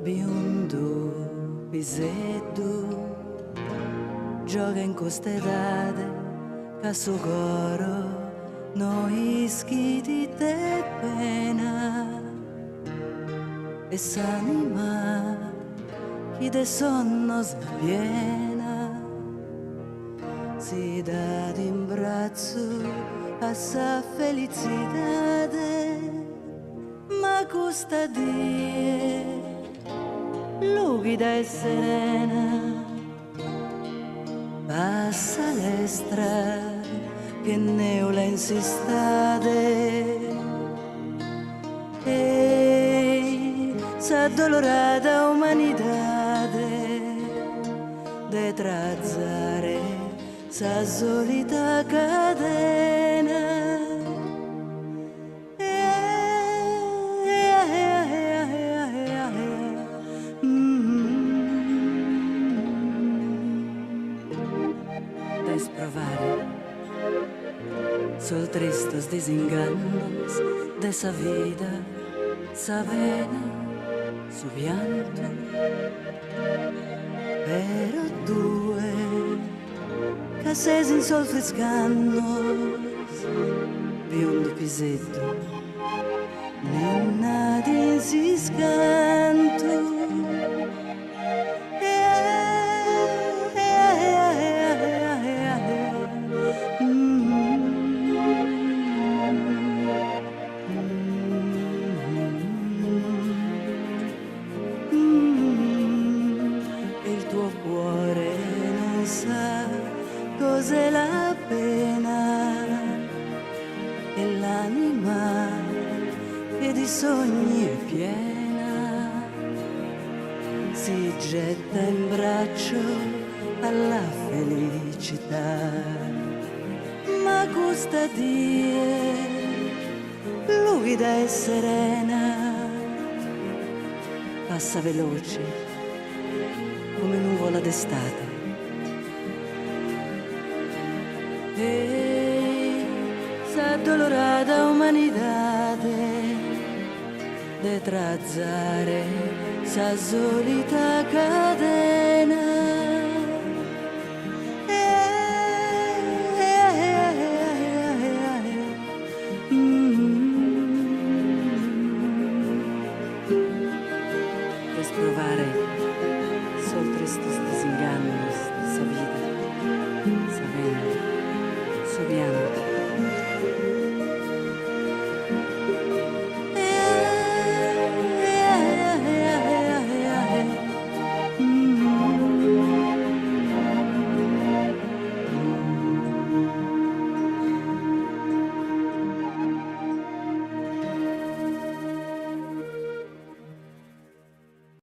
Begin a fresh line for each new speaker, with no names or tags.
biondo piseddu gioca in costedade che suo coro noi schiti te pena e s'anima chi de sonno sviena si dà in braccio a sa felicidade ma costa die luvida e serena passa l'estra che neula insistate e s'addolorata umanidade de trazzare sa solita cadena. Desprovare sol tristos desenganos de esa vida, sa vena, su pianto, pero due che ses in sol frescannos biondo pisetto nenna di si scanto. Il tuo cuore non sa cos'è la pena e l'anima che di sogni è piena si getta in braccio alla felicità ma costa die luvida e serena passa veloce come nuvola d'estate e s'addolorata umanidade de trazzare sa solita cadena. Desprovare sol tristos